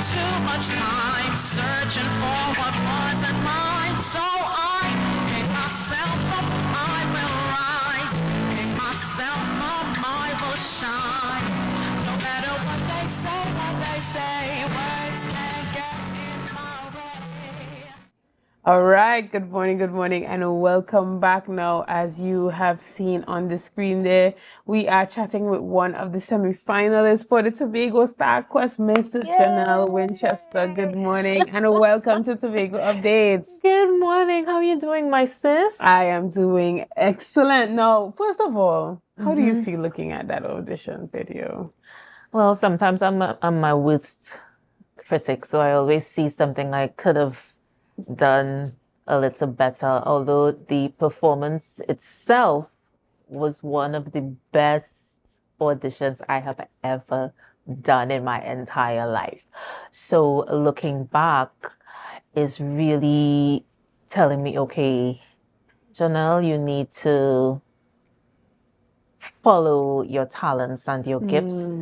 too much time searching for what wasn't mine. So I pick myself up, I will rise. Pick myself up, I will shine. No matter what they say, words can't get in my way. All right, good morning, and welcome back. Now, as you have seen on the screen there, we are chatting with one of the semi-finalists for the Tobago Star Quest, Mrs. Janelle Winchester. Good morning, and welcome to Tobago Updates. Good morning. How are you doing, my sis? I am doing excellent. Now, first of all, how do you feel looking at that audition video? Well, sometimes I'm my worst critic, so I always see something I could have done a little better, although the performance itself was one of the best auditions I have ever done in my entire life. So looking back is really telling me, okay, Janelle, you need to follow your talents and your gifts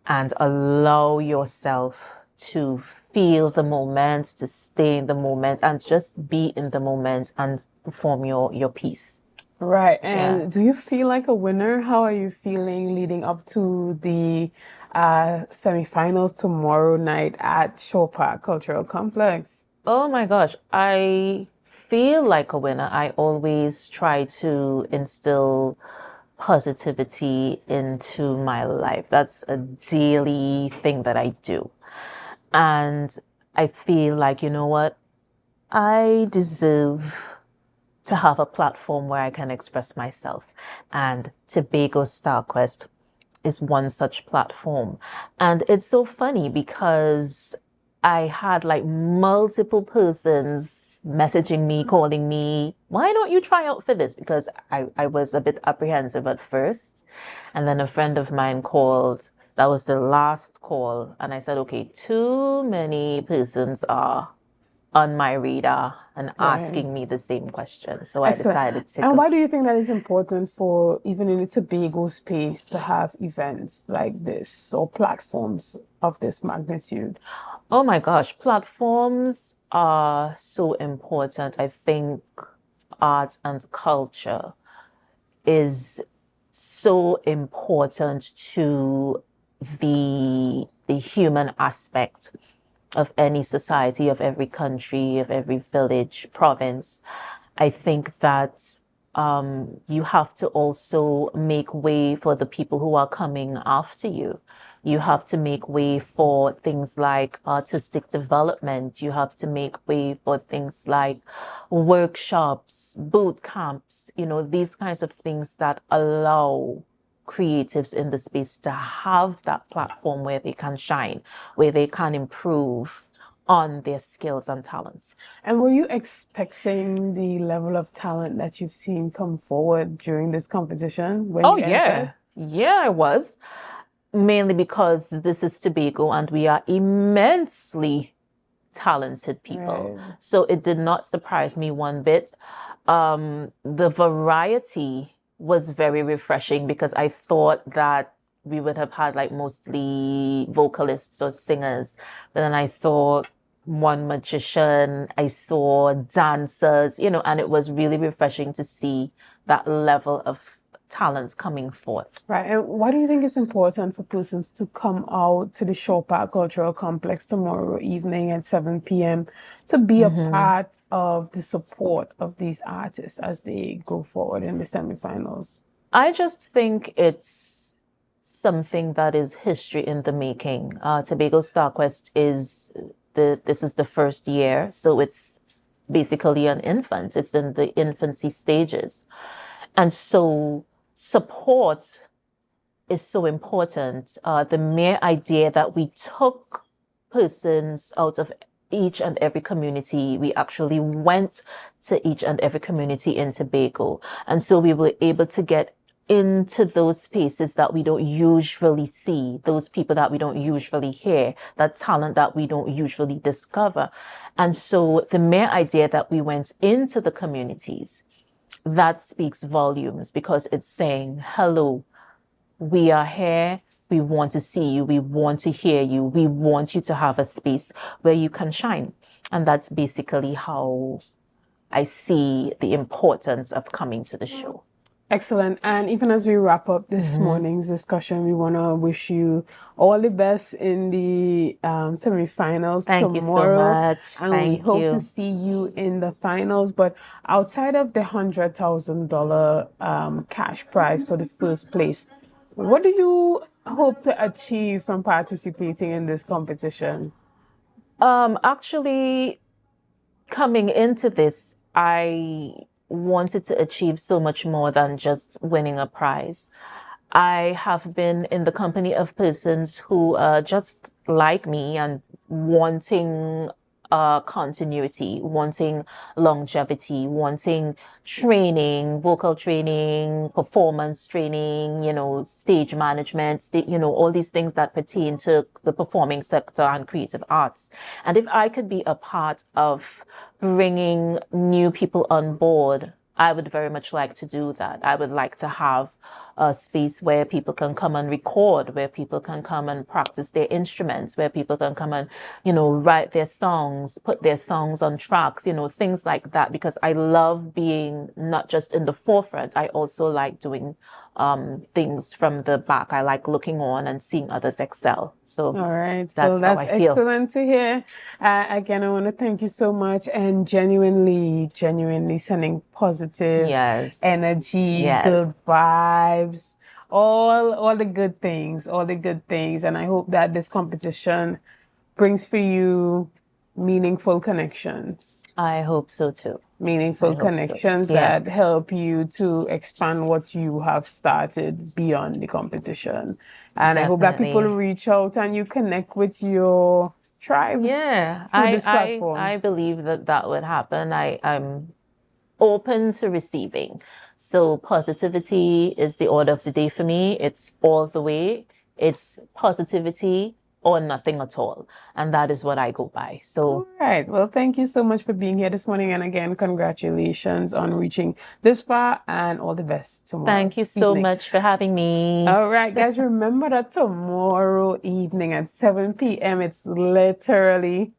and allow yourself to feel the moment, to stay in the moment, and just be in the moment and perform your piece. Right. And do you feel like a winner? How are you feeling leading up to the semifinals tomorrow night at Shore Park Cultural Complex? Oh my gosh, I feel like a winner. I always try to instill positivity into my life. That's a daily thing that I do. And I feel like, you know what? I deserve to have a platform where I can express myself. And Tobago Star Quest is one such platform. And it's so funny because I had like multiple persons messaging me, calling me, why don't you try out for this? Because I was a bit apprehensive at first. And then a friend of mine called. That was the last call. And I said, okay, too many persons are on my radar and asking me the same question. So I decided to And why do you think that is important for even in the Tobago space to have events like this or platforms of this magnitude? Oh my gosh, platforms are so important. I think art and culture is so important to the human aspect of any society, of every country, of every village, province. I think that you have to also make way for the people who are coming after you. You have to make way for things like artistic development. You have to make way for things like workshops, boot camps, these kinds of things that allow creatives in the space to have that platform where they can shine, where they can improve on their skills and talents. And were you expecting the level of talent that you've seen come forward during this competition when you entered? Yeah, I was. Mainly because this is Tobago and we are immensely talented people. Right. So it did not surprise me one bit. The variety was very refreshing because I thought that we would have had like mostly vocalists or singers. But then I saw one magician, I saw dancers, and it was really refreshing to see that level of talents coming forth. Right. And why do you think it's important for persons to come out to the Shore Park Cultural Complex tomorrow evening at 7 p.m. to be a part of the support of these artists as they go forward in the semifinals? I just think it's something that is history in the making. Tobago Star Quest this is the first year, so it's basically an infant. It's in the infancy stages. And so support is so important. The mere idea that we took persons out of each and every community, we actually went to each and every community in Tobago. And so we were able to get into those spaces that we don't usually see, those people that we don't usually hear, that talent that we don't usually discover. And so the mere idea that we went into the communities, that speaks volumes because it's saying, hello, we are here, We want to see you. We want to hear you. We want you to have a space where you can shine. And that's basically how I see the importance of coming to the show. Excellent. And even as we wrap up this morning's discussion, we want to wish you all the best in the semifinals Thank tomorrow. you so much. And Thank we hope you. to see you in the finals. But outside of the $100,000 cash prize for the first place, what do you hope to achieve from participating in this competition? Actually, coming into this, I wanted to achieve so much more than just winning a prize. I have been in the company of persons who are just like me and wanting continuity, wanting longevity, wanting training, vocal training, performance training, stage management, all these things that pertain to the performing sector and creative arts. And if I could be a part of bringing new people on board, I would very much like to do that. I would like to have a space where people can come and record, where people can come and practice their instruments, where people can come and, write their songs, put their songs on tracks, things like that, because I love being not just in the forefront. I also like doing things from the back. I like looking on and seeing others excel. So all right. That's that's how I feel. Excellent to hear. Again, I want to thank you so much and genuinely sending positive energy, good vibes, all the good things, And I hope that this competition brings for you meaningful connections. I hope so too. Meaningful connections that help you to expand what you have started beyond the competition. And I hope that people reach out and you connect with your tribe. Yeah, through this platform. I believe that would happen. I'm open to receiving. So positivity is the order of the day for me. It's all the way. It's positivity or nothing at all. And that is what I go by. So, all right. Well, thank you so much for being here this morning. And again, congratulations on reaching this far and all the best tomorrow. Thank you so much for having me. All right, guys, remember that tomorrow evening at 7 p.m., it's literally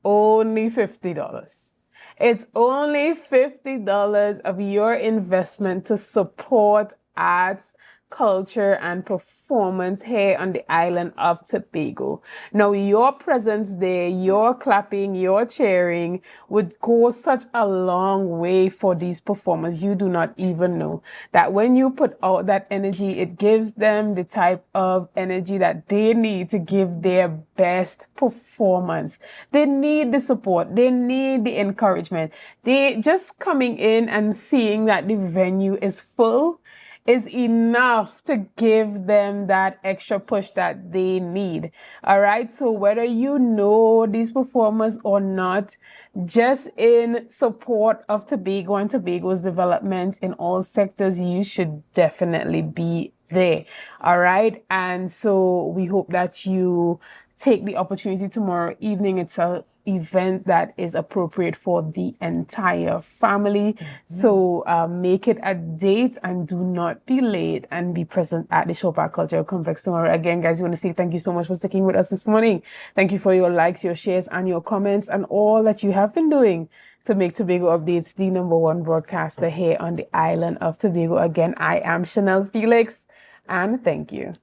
only $50. It's only $50 of your investment to support arts, culture, and performance here on the island of Tobago. Now, your presence there, your clapping, your cheering would go such a long way for these performers. You do not even know that when you put out that energy, it gives them the type of energy that they need to give their best performance. They need the support. They need the encouragement. They just coming in and seeing that the venue is full is enough to give them that extra push that they need. All right. So whether you know these performers or not, just in support of Tobago and Tobago's development in all sectors, you should definitely be there. All right. And so we hope that you take the opportunity tomorrow evening. It's a event that is appropriate for the entire family. So make it a date and do not be late and be present at the Show Park Cultural Complex tomorrow. Again, guys, we want to say thank you so much for sticking with us this morning. Thank you for your likes, your shares, and your comments, and all that you have been doing to make Tobago Updates the #1 broadcaster here on the island of Tobago. Again, I am Shenell Felix, and thank you.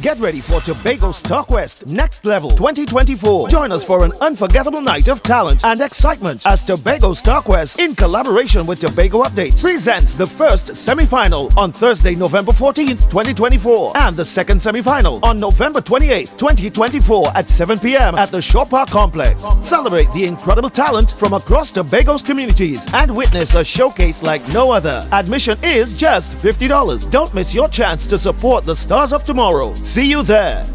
Get ready for Tobago StockWest Next Level 2024. Join us for an unforgettable night of talent and excitement as Tobago StockWest, in collaboration with Tobago Updates, presents the first semi-final on Thursday, November 14th, 2024, and the second semi-final on November 28th, 2024 at 7 p.m. at the Shore Park Complex. Celebrate the incredible talent from across Tobago's communities and witness a showcase like no other. Admission is just $50. Don't miss your chance to support the stars of tomorrow. See you there.